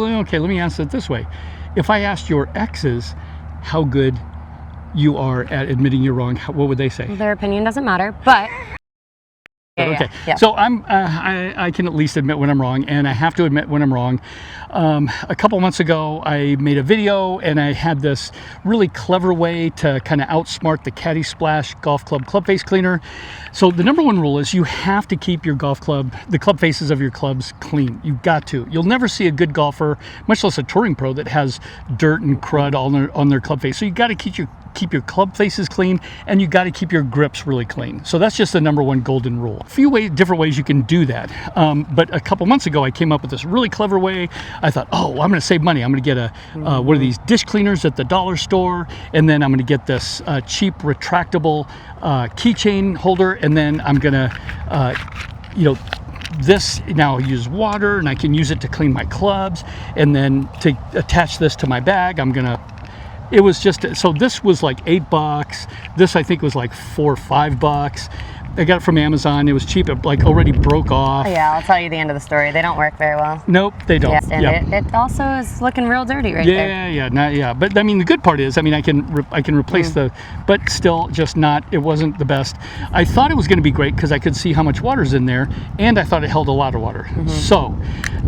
Okay, let me answer it this way. If I asked your exes how good you are at admitting you're wrong, what would they say? Their opinion doesn't matter, but... Okay, yeah. so I can at least admit when I'm wrong, and I have to admit when I'm wrong. A couple months ago, I made a video, and I had this really clever way to kind of outsmart the Caddy Splash golf club face cleaner. So the number one rule is you have to keep your the club faces of your clubs clean. You've got to. You'll never see a good golfer, much less a touring pro, that has dirt and crud on their club face. So you got to keep your club faces clean, and you got to keep your grips really clean. So that's just the number one golden rule. A few different ways you can do that. But a couple months ago, I came up with this really clever way. I thought, oh, I'm going to save money. I'm going to get one of these dish cleaners at the dollar store, and then I'm going to get this cheap retractable keychain holder, and then I'm going to, this now use water, and I can use it to clean my clubs, and then to attach this to my bag, it was just, so this was like $8. This I think was like $4 or $5. I got it from Amazon. It was cheap. It like already broke off. Yeah, I'll tell you the end of the story. They don't work very well. Nope, they don't. Yes, and it also is looking real dirty right there. Yeah. But I mean, the good part is, I mean, I can replace but still just not. It wasn't the best. I thought it was going to be great because I could see how much water's in there, and I thought it held a lot of water. So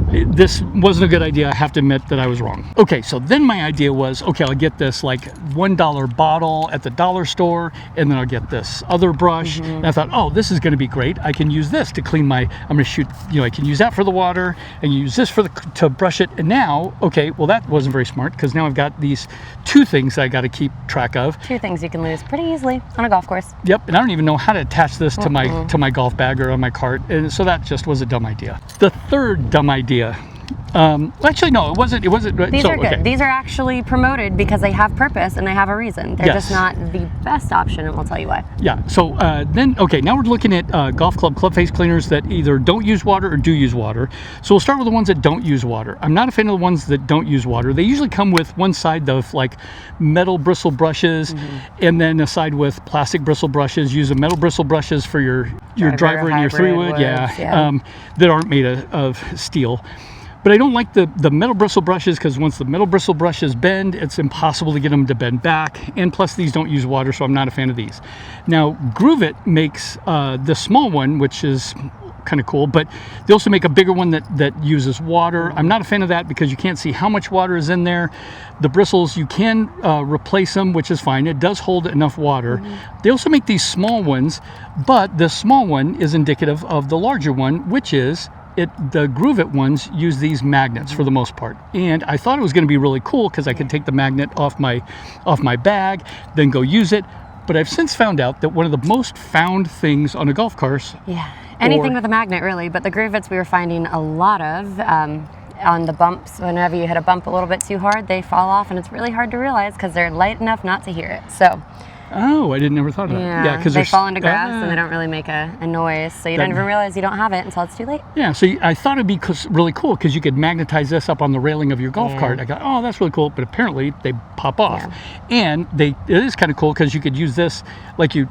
this wasn't a good idea. I have to admit that I was wrong. Okay, so then my idea was, okay, I'll get this like $1 bottle at the dollar store, and then I'll get this other brush. And I thought, oh, this is going to be great. I can use this to clean I'm going to shoot, I can use that for the water, and use this to brush it. And now, okay, well, that wasn't very smart, because now I've got these two things that I got to keep track of. Two things you can lose pretty easily on a golf course. Yep, and I don't even know how to attach this to my golf bag or on my cart, and so that just was a dumb idea. The third dumb idea. Actually, no, it wasn't. These are good. Okay. These are actually promoted because they have purpose and they have a reason. They're just not the best option, and we'll tell you why. Yeah. So now we're looking at golf club face cleaners that either don't use water or do use water. So we'll start with the ones that don't use water. I'm not a fan of the ones that don't use water. They usually come with one side of like metal bristle brushes, and then a side with plastic bristle brushes. Use the metal bristle brushes for your driver and your 3-wood. That aren't made of steel. But I don't like the metal bristle brushes, because once the metal bristle brushes bend, it's impossible to get them to bend back. And plus, these don't use water, so I'm not a fan of these. Now, Groove It makes the small one, which is kind of cool, but they also make a bigger one that uses water. I'm not a fan of that because you can't see how much water is in there. The bristles, you can replace them, which is fine. It does hold enough water. They also make these small ones, but the small one is indicative of the larger one, which is the Groove It ones use these magnets for the most part. And I thought it was going to be really cool because I could take the magnet off my bag, then go use it. But I've since found out that one of the most found things on a golf course. Yeah, anything with a magnet really, but the Groove Its we were finding a lot of on the bumps. Whenever you hit a bump a little bit too hard, they fall off, and it's really hard to realize because they're light enough not to hear it. So. Oh, I never thought of that. Yeah, because they fall into grass and they don't really make a noise, so you don't even realize you don't have it until it's too late. Yeah, so I thought it'd be really cool because you could magnetize this up on the railing of your golf cart. I got, oh, that's really cool, but apparently they pop off. And it is kind of cool because you could use this, like you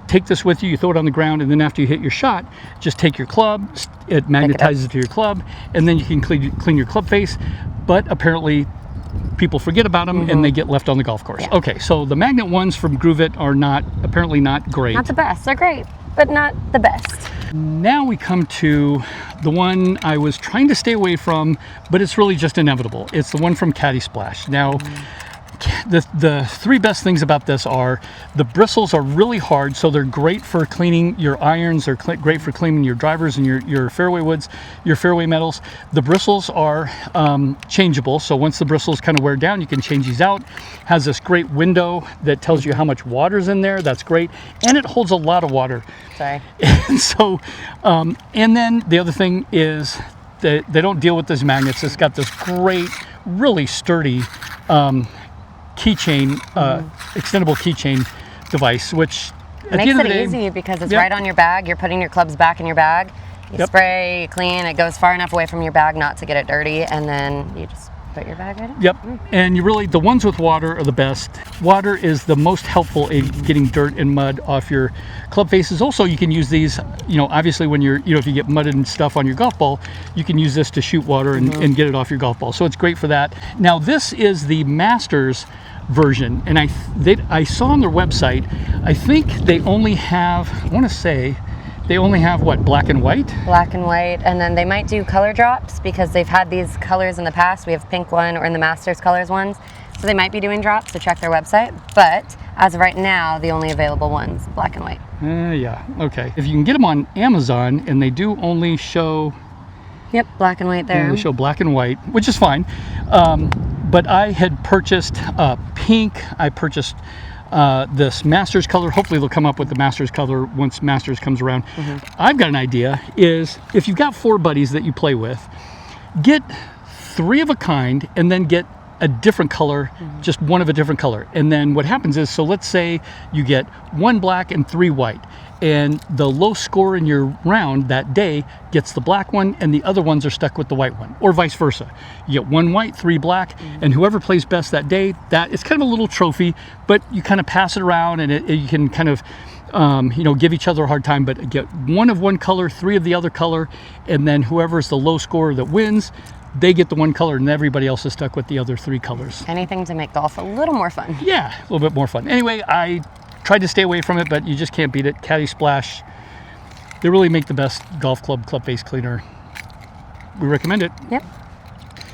take this with you, you throw it on the ground, and then after you hit your shot, just take your club, it magnetizes to your club, and then you can clean your club face. But apparently people forget about them and they get left on the golf course. Yeah. Okay, so the magnet ones from Groove It are apparently not great. Not the best. They're great, but not the best. Now we come to the one I was trying to stay away from, but it's really just inevitable. It's the one from Caddy Splash. Now, the three best things about this are the bristles are really hard, so they're great for cleaning your irons. They're great for cleaning your drivers and your fairway woods, your fairway metals. The bristles are changeable, so once the bristles kind of wear down, you can change these out. Has this great window that tells you how much water's in there. That's great, and it holds a lot of water. Sorry. And so, and then the other thing is that they don't deal with these magnets. It's got this great, really sturdy keychain, extendable keychain device, which at makes the end of the day, easy because it's right on your bag. You're putting your clubs back in your bag. You spray, you clean. It goes far enough away from your bag not to get it dirty, and then you just Put your bag right in. Yep. And you really, the ones with water are the best. Water is the most helpful in getting dirt and mud off your club faces. Also, you can use these, obviously when you're, if you get mud and stuff on your golf ball, you can use this to shoot water and get it off your golf ball. So it's great for that. Now, this is the Masters version, and I saw on their website, I think they only have, I want to say, they only have what, black and white? Black and white, and then they might do color drops because they've had these colors in the past. We have pink one or in the Masters colors ones, so they might be doing drops, so check their website. But as of right now, the only available ones, black and white. Yeah, okay. If you can get them on Amazon, and they do only show... Yep, black and white there. They show black and white, which is fine. But I had purchased pink. I purchased this Masters color. Hopefully they'll come up with the Masters color once Masters comes around. I've got an idea, is if you've got 4 buddies that you play with, get 3 of a kind and then get a different color, just one of a different color. And then what happens is, so let's say you get 1 black and 3 white, and the low score in your round that day gets the black one and the other ones are stuck with the white one, or vice versa. You get 1 white, 3 black, and whoever plays best that day, that it's kind of a little trophy, but you kind of pass it around, and you can kind of give each other a hard time, but get 1 of one color, 3 of the other color, and then whoever's the low scorer that wins, they get the 1 color, and everybody else is stuck with the other 3 colors. Anything to make golf a little more fun. Yeah, a little bit more fun. Anyway, I tried to stay away from it, but you just can't beat it. Caddy Splash, they really make the best golf club face cleaner. We recommend it. Yep.